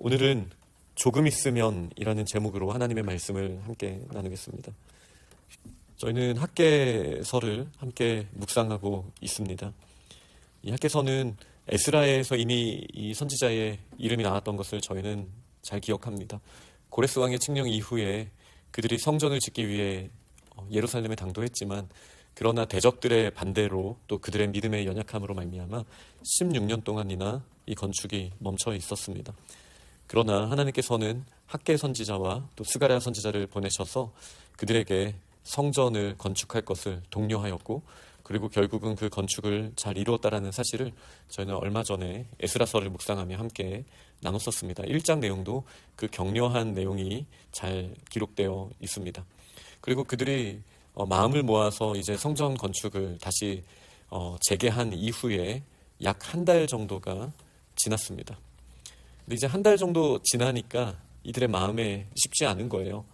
오늘은 조금 있으면이라는 제목으로 하나님의 말씀을 함께 나누겠습니다. 저희는 학개서를 함께 묵상하고 있습니다. 이 학개서는 에스라에서 이미 이 선지자의 이름이 나왔던 것을 저희는 잘 기억합니다. 고레스 왕의 칙령 이후에 그들이 성전을 짓기 위해 예루살렘에 당도했지만 그러나 대적들의 반대로 또 그들의 믿음의 연약함으로 말미암아 16년 동안이나 이 건축이 멈춰 있었습니다. 그러나 하나님께서는 학개 선지자와 또 스가랴 선지자를 보내셔서 그들에게 성전을 건축할 것을 독려하였고, 그리고 결국은 그 건축을 잘 이루었다라는 사실을 저희는 얼마 전에 에스라서를 묵상하며 함께 나눴었습니다. 1장 내용도 그 격려한 내용이 잘 기록되어 있습니다. 그리고 그들이 마음을 모아서 이제 성전 건축을 다시 재개한 이후에 약 한 달 정도가 지났습니다. 근데 이제 한 달 정도 지나니까 이들의 마음에 쉽지 않은 거예요.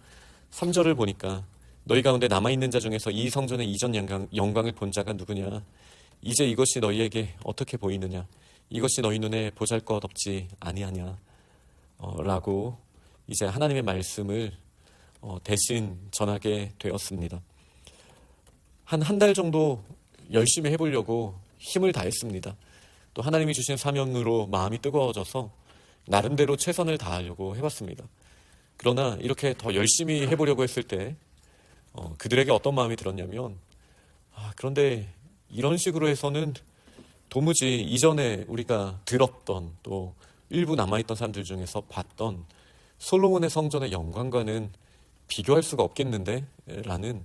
3절을 보니까 너희 가운데 남아있는 자 중에서 이 성전의 이전 영광을 본 자가 누구냐? 이제 이것이 너희에게 어떻게 보이느냐? 이것이 너희 눈에 보잘것없지 아니하냐? 라고 이제 하나님의 말씀을 대신 전하게 되었습니다. 한 달 정도 열심히 해보려고 힘을 다했습니다. 또 하나님이 주신 사명으로 마음이 뜨거워져서 나름대로 최선을 다하려고 해봤습니다. 그러나 이렇게 더 열심히 해보려고 했을 때 그들에게 어떤 마음이 들었냐면, 그런데 이런 식으로 해서는 도무지 이전에 우리가 들었던 또 일부 남아있던 사람들 중에서 봤던 솔로몬의 성전의 영광과는 비교할 수가 없겠는데? 라는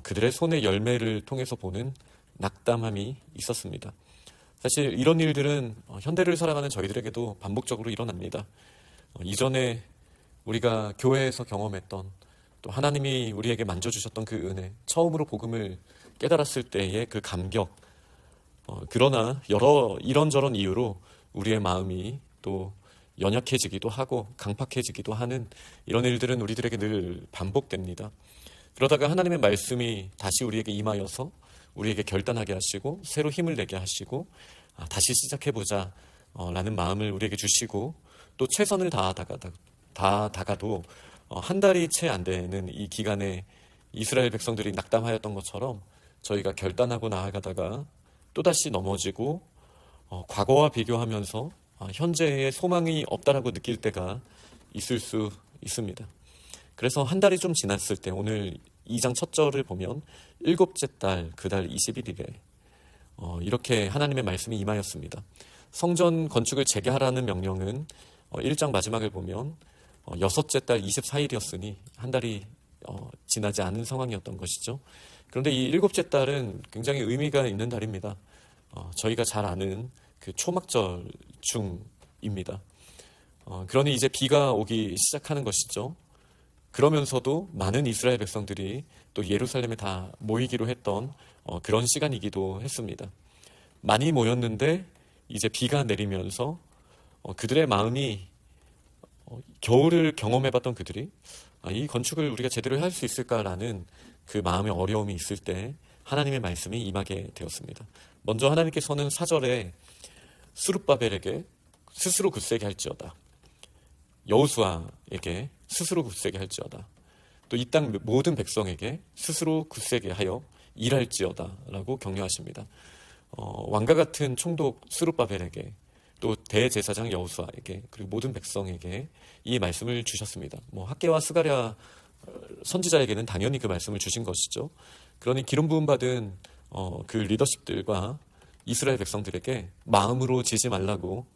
그들의 손의 열매를 통해서 보는 낙담함이 있었습니다. 사실 이런 일들은 현대를 살아가는 저희들에게도 반복적으로 일어납니다. 이전에 우리가 교회에서 경험했던 또 하나님이 우리에게 만져주셨던 그 은혜, 처음으로 복음을 깨달았을 때의 그 감격, 그러나 여러 이런저런 이유로 우리의 마음이 또 연약해지기도 하고 강팍해지기도 하는 이런 일들은 우리들에게 늘 반복됩니다. 그러다가 하나님의 말씀이 다시 우리에게 임하여서 우리에게 결단하게 하시고 새로 힘을 내게 하시고 다시 시작해보자 라는 마음을 우리에게 주시고, 또 최선을 다하다가도 한 달이 채 안 되는 이 기간에 이스라엘 백성들이 낙담하였던 것처럼 저희가 결단하고 나아가다가 또다시 넘어지고 과거와 비교하면서 현재의 소망이 없다라고 느낄 때가 있을 수 있습니다. 그래서 한 달이 좀 지났을 때 오늘 2장 첫 절을 보면 일곱째 달 그 달 21일에 이렇게 하나님의 말씀이 임하였습니다. 성전 건축을 재개하라는 명령은 1장 마지막을 보면 여섯째 달 24일이었으니 한 달이 지나지 않은 상황이었던 것이죠. 그런데 이 일곱째 달은 굉장히 의미가 있는 달입니다. 저희가 잘 아는 그 초막절 중입니다. 그러니 이제 비가 오기 시작하는 것이죠. 그러면서도 많은 이스라엘 백성들이 또 예루살렘에 다 모이기로 했던 그런 시간이기도 했습니다. 많이 모였는데 이제 비가 내리면서 그들의 마음이 겨울을 경험해봤던 그들이 이 건축을 우리가 제대로 할 수 있을까라는 그 마음의 어려움이 있을 때 하나님의 말씀이 임하게 되었습니다. 먼저 하나님께서는 4절에 스룹바벨에게 스스로 굳세게 할지어다, 여호수아에게 스스로 굳세게 할지어다, 또 이 땅 모든 백성에게 스스로 굳세게 하여 일할지어다 라고 격려하십니다. 왕과 같은 총독 스룹바벨에게, 또 대제사장 여호수아에게, 그리고 모든 백성에게 이 말씀을 주셨습니다. 학개와 스가랴 선지자에게는 당연히 그 말씀을 주신 것이죠. 그러니 기름 부음 받은 그 리더십들과 이스라엘 백성들에게 마음으로 지지 말라고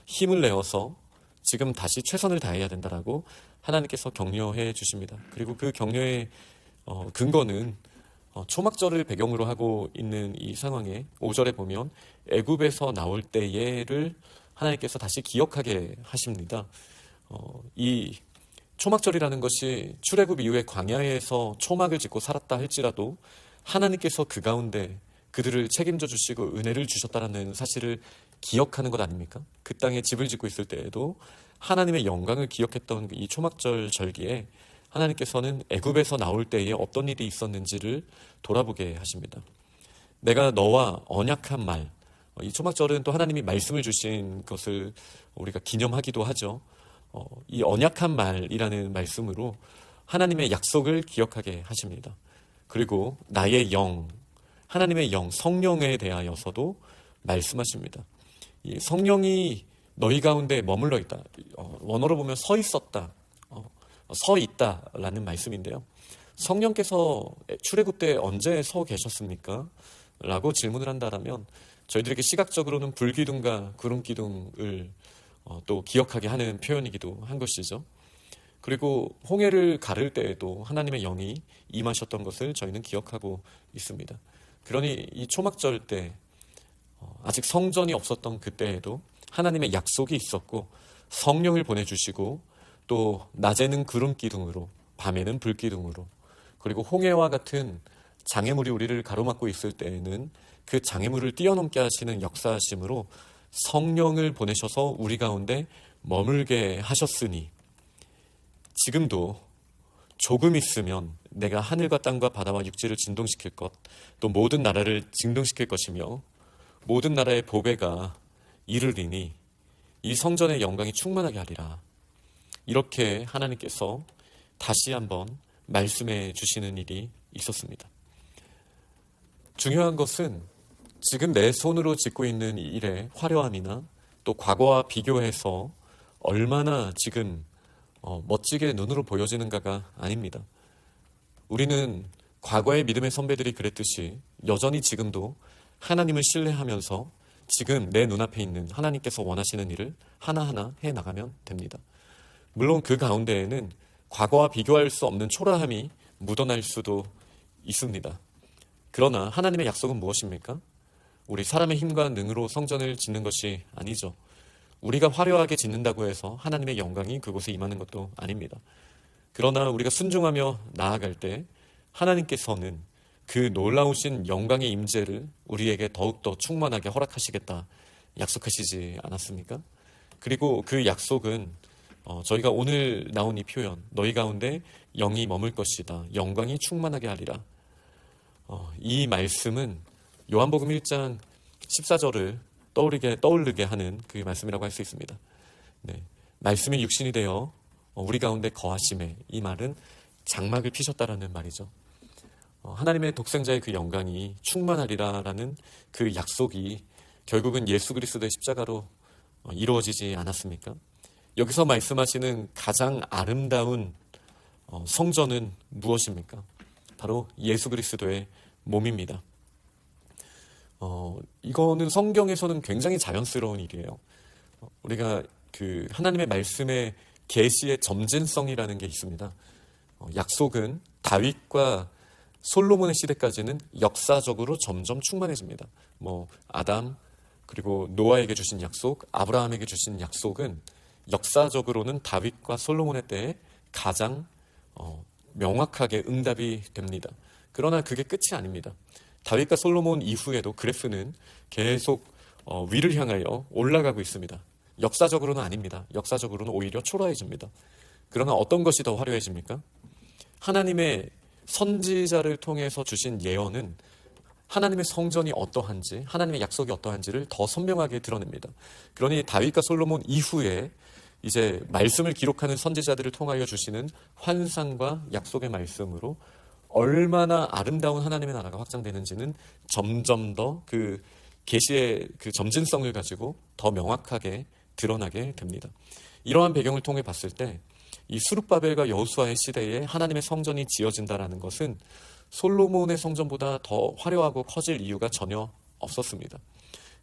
힘을 내어서 지금 다시 최선을 다해야 된다라고 하나님께서 격려해 주십니다. 그리고 그 격려의 근거는 초막절을 배경으로 하고 있는 이 상황에 5절에 보면 애굽에서 나올 때를 하나님께서 다시 기억하게 하십니다. 이 초막절이라는 것이 출애굽 이후에 광야에서 초막을 짓고 살았다 할지라도 하나님께서 그 가운데 그들을 책임져 주시고 은혜를 주셨다는 사실을 기억하는 것 아닙니까? 그 땅에 집을 짓고 있을 때에도 하나님의 영광을 기억했던 이 초막절 절기에 하나님께서는 애굽에서 나올 때에 어떤 일이 있었는지를 돌아보게 하십니다. 내가 너와 언약한 말, 이 초막절은 또 하나님이 말씀을 주신 것을 우리가 기념하기도 하죠. 이 언약한 말이라는 말씀으로 하나님의 약속을 기억하게 하십니다. 그리고 나의 영, 하나님의 영, 성령에 대하여서도 말씀하십니다. 이 성령이 너희 가운데 머물러 있다. 원어로 보면 서 있었다. 서 있다라는 말씀인데요. 성령께서 출애굽 때 언제 서 계셨습니까? 라고 질문을 한다면 저희들에게 시각적으로는 불기둥과 구름기둥을 또 기억하게 하는 표현이기도 한 것이죠. 그리고 홍해를 가를 때에도 하나님의 영이 임하셨던 것을 저희는 기억하고 있습니다. 그러니 이 초막절 때 아직 성전이 없었던 그때에도 하나님의 약속이 있었고 성령을 보내주시고 또 낮에는 구름기둥으로 밤에는 불기둥으로 그리고 홍해와 같은 장애물이 우리를 가로막고 있을 때에는 그 장애물을 뛰어넘게 하시는 역사하심으로 성령을 보내셔서 우리 가운데 머물게 하셨으니 지금도 조금 있으면 내가 하늘과 땅과 바다와 육지를 진동시킬 것, 또 모든 나라를 진동시킬 것이며 모든 나라의 보배가 이르리니 이 성전의 영광이 충만하게 하리라. 이렇게 하나님께서 다시 한번 말씀해 주시는 일이 있었습니다. 중요한 것은 지금 내 손으로 짓고 있는 이 일의 화려함이나 또 과거와 비교해서 얼마나 지금 멋지게 눈으로 보여지는가가 아닙니다. 우리는 과거의 믿음의 선배들이 그랬듯이 여전히 지금도 하나님을 신뢰하면서 지금 내 눈앞에 있는 하나님께서 원하시는 일을 하나하나 해나가면 됩니다. 물론 그 가운데에는 과거와 비교할 수 없는 초라함이 묻어날 수도 있습니다. 그러나 하나님의 약속은 무엇입니까? 우리 사람의 힘과 능으로 성전을 짓는 것이 아니죠. 우리가 화려하게 짓는다고 해서 하나님의 영광이 그곳에 임하는 것도 아닙니다. 그러나 우리가 순종하며 나아갈 때 하나님께서는 그 놀라우신 영광의 임재를 우리에게 더욱더 충만하게 허락하시겠다 약속하시지 않았습니까? 그리고 그 약속은 저희가 오늘 나온 이 표현, 너희 가운데 영이 머물 것이다, 영광이 충만하게 하리라. 이 말씀은 요한복음 1장 14절을 떠오르게 하는 그 말씀이라고 할 수 있습니다. 네, 말씀이 육신이 되어 우리 가운데 거하심에, 이 말은 장막을 피셨다라는 말이죠. 하나님의 독생자의 그 영광이 충만하리라라는 그 약속이 결국은 예수 그리스도의 십자가로 이루어지지 않았습니까? 여기서 말씀하시는 가장 아름다운 성전은 무엇입니까? 바로 예수 그리스도의 몸입니다. 이거는 성경에서는 굉장히 자연스러운 일이에요. 우리가 그 하나님의 말씀의 계시의 점진성이라는 게 있습니다. 약속은 다윗과 솔로몬의 시대까지는 역사적으로 점점 충만해집니다. 아담 그리고 노아에게 주신 약속, 아브라함에게 주신 약속은 역사적으로는 다윗과 솔로몬의 때에 가장 명확하게 응답이 됩니다. 그러나 그게 끝이 아닙니다. 다윗과 솔로몬 이후에도 그레스는 계속 위를 향하여 올라가고 있습니다. 역사적으로는 아닙니다. 역사적으로는 오히려 초라해집니다. 그러나 어떤 것이 더 화려해집니까? 하나님의 선지자를 통해서 주신 예언은 하나님의 성전이 어떠한지, 하나님의 약속이 어떠한지를 더 선명하게 드러냅니다. 그러니 다윗과 솔로몬 이후에 이제 말씀을 기록하는 선지자들을 통하여 주시는 환상과 약속의 말씀으로 얼마나 아름다운 하나님의 나라가 확장되는지는 점점 더 그 계시의 그 점진성을 가지고 더 명확하게 드러나게 됩니다. 이러한 배경을 통해 봤을 때 이 스룹바벨과 여호수아의 시대에 하나님의 성전이 지어진다라는 것은 솔로몬의 성전보다 더 화려하고 커질 이유가 전혀 없었습니다.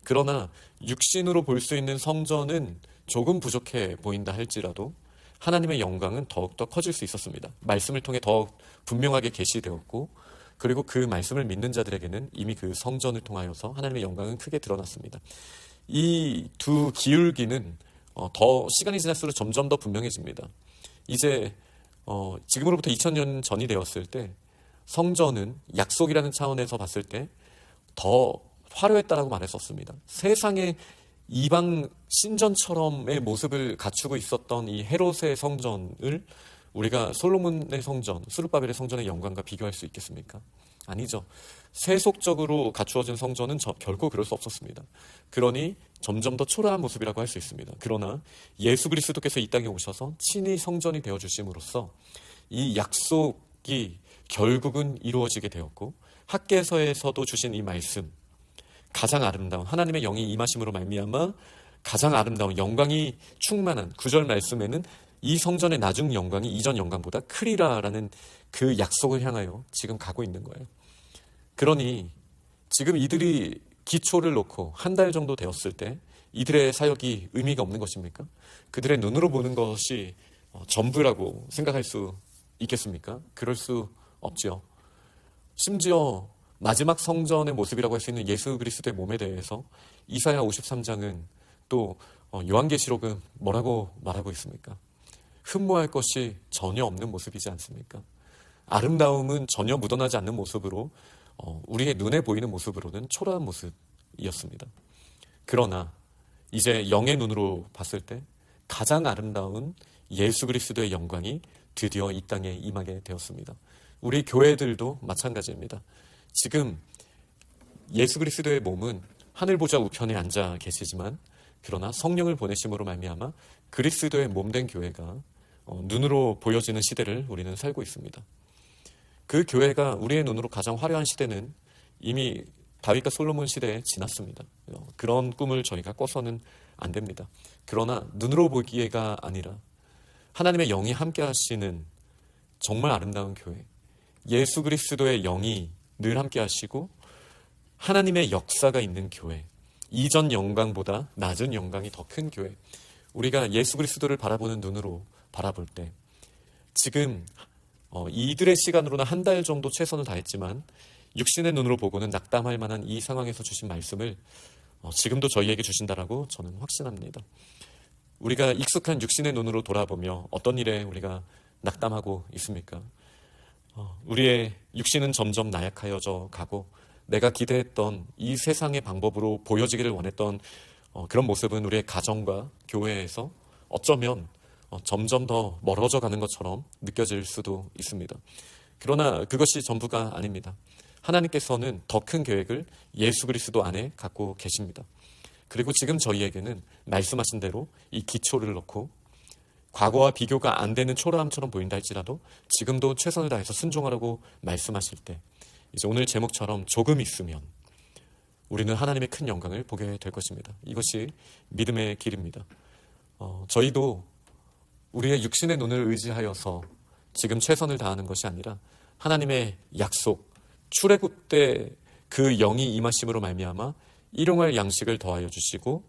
그러나 육신으로 볼 수 있는 성전은 조금 부족해 보인다 할지라도 하나님의 영광은 더욱더 커질 수 있었습니다. 말씀을 통해 더욱 분명하게 계시되었고 그리고 그 말씀을 믿는 자들에게는 이미 그 성전을 통하여서 하나님의 영광은 크게 드러났습니다. 이 두 기울기는 더 시간이 지날수록 점점 더 분명해집니다. 이제 지금으로부터 2000년 전이 되었을 때 성전은 약속이라는 차원에서 봤을 때 더 화려했다라고 말했었습니다. 세상의 이방 신전처럼의 모습을 갖추고 있었던 이 헤롯의 성전을 우리가 솔로몬의 성전, 스룹바벨의 성전의 영광과 비교할 수 있겠습니까? 아니죠. 세속적으로 갖추어진 성전은 결코 그럴 수 없었습니다. 그러니 점점 더 초라한 모습이라고 할 수 있습니다. 그러나 예수 그리스도께서 이 땅에 오셔서 친히 성전이 되어주심으로써 이 약속이 결국은 이루어지게 되었고, 학개서에서도 주신 이 말씀, 가장 아름다운 하나님의 영이 임하심으로 말미암아 가장 아름다운 영광이 충만한 9절 말씀에는 이 성전의 나중 영광이 이전 영광보다 크리라라는 그 약속을 향하여 지금 가고 있는 거예요. 그러니 지금 이들이 기초를 놓고 한 달 정도 되었을 때 이들의 사역이 의미가 없는 것입니까? 그들의 눈으로 보는 것이 전부라고 생각할 수 있겠습니까? 그럴 수 없죠. 심지어 마지막 성전의 모습이라고 할 수 있는 예수 그리스도의 몸에 대해서 이사야 53장은 또 요한계시록은 뭐라고 말하고 있습니까? 흠모할 것이 전혀 없는 모습이지 않습니까? 아름다움은 전혀 묻어나지 않는 모습으로 우리의 눈에 보이는 모습으로는 초라한 모습이었습니다. 그러나 이제 영의 눈으로 봤을 때 가장 아름다운 예수 그리스도의 영광이 드디어 이 땅에 임하게 되었습니다. 우리 교회들도 마찬가지입니다. 지금 예수 그리스도의 몸은 하늘 보좌 우편에 앉아 계시지만, 그러나 성령을 보내심으로 말미암아 그리스도의 몸된 교회가 눈으로 보여지는 시대를 우리는 살고 있습니다. 그 교회가 우리의 눈으로 가장 화려한 시대는 이미 다윗과 솔로몬 시대에 지났습니다. 그런 꿈을 저희가 꿔서는 안 됩니다. 그러나 눈으로 보기에가 아니라 하나님의 영이 함께 하시는 정말 아름다운 교회, 예수 그리스도의 영이 늘 함께 하시고 하나님의 역사가 있는 교회, 이전 영광보다 낮은 영광이 더 큰 교회, 우리가 예수 그리스도를 바라보는 눈으로 바라볼 때 지금 이들의 시간으로는 한 달 정도 최선을 다했지만 육신의 눈으로 보고는 낙담할 만한 이 상황에서 주신 말씀을 지금도 저희에게 주신다라고 저는 확신합니다. 우리가 익숙한 육신의 눈으로 돌아보며 어떤 일에 우리가 낙담하고 있습니까? 우리의 육신은 점점 나약하여져 가고 내가 기대했던 이 세상의 방법으로 보여지기를 원했던 그런 모습은 우리의 가정과 교회에서 어쩌면 점점 더 멀어져 가는 것처럼 느껴질 수도 있습니다. 그러나 그것이 전부가 아닙니다. 하나님께서는 더 큰 계획을 예수 그리스도 안에 갖고 계십니다. 그리고 지금 저희에게는 말씀하신 대로 이 기초를 놓고 과거와 비교가 안 되는 초라함처럼 보인다 할지라도 지금도 최선을 다해서 순종하라고 말씀하실 때 이제 오늘 제목처럼 조금 있으면 우리는 하나님의 큰 영광을 보게 될 것입니다. 이것이 믿음의 길입니다. 저희도 우리의 육신의 눈을 의지하여서 지금 최선을 다하는 것이 아니라 하나님의 약속, 출애굽 때 그 영이 임하심으로 말미암아 일용할 양식을 더하여 주시고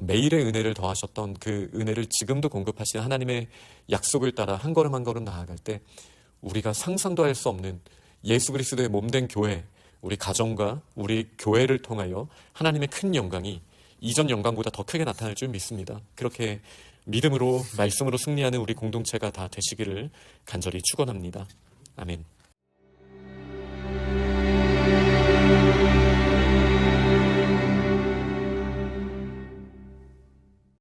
매일의 은혜를 더하셨던 그 은혜를 지금도 공급하시는 하나님의 약속을 따라 한 걸음 한 걸음 나아갈 때 우리가 상상도 할 수 없는 예수 그리스도의 몸된 교회, 우리 가정과 우리 교회를 통하여 하나님의 큰 영광이 이전 영광보다 더 크게 나타날 줄 믿습니다. 그렇게 믿음으로 말씀으로 승리하는 우리 공동체가 다 되시기를 간절히 축원합니다. 아멘.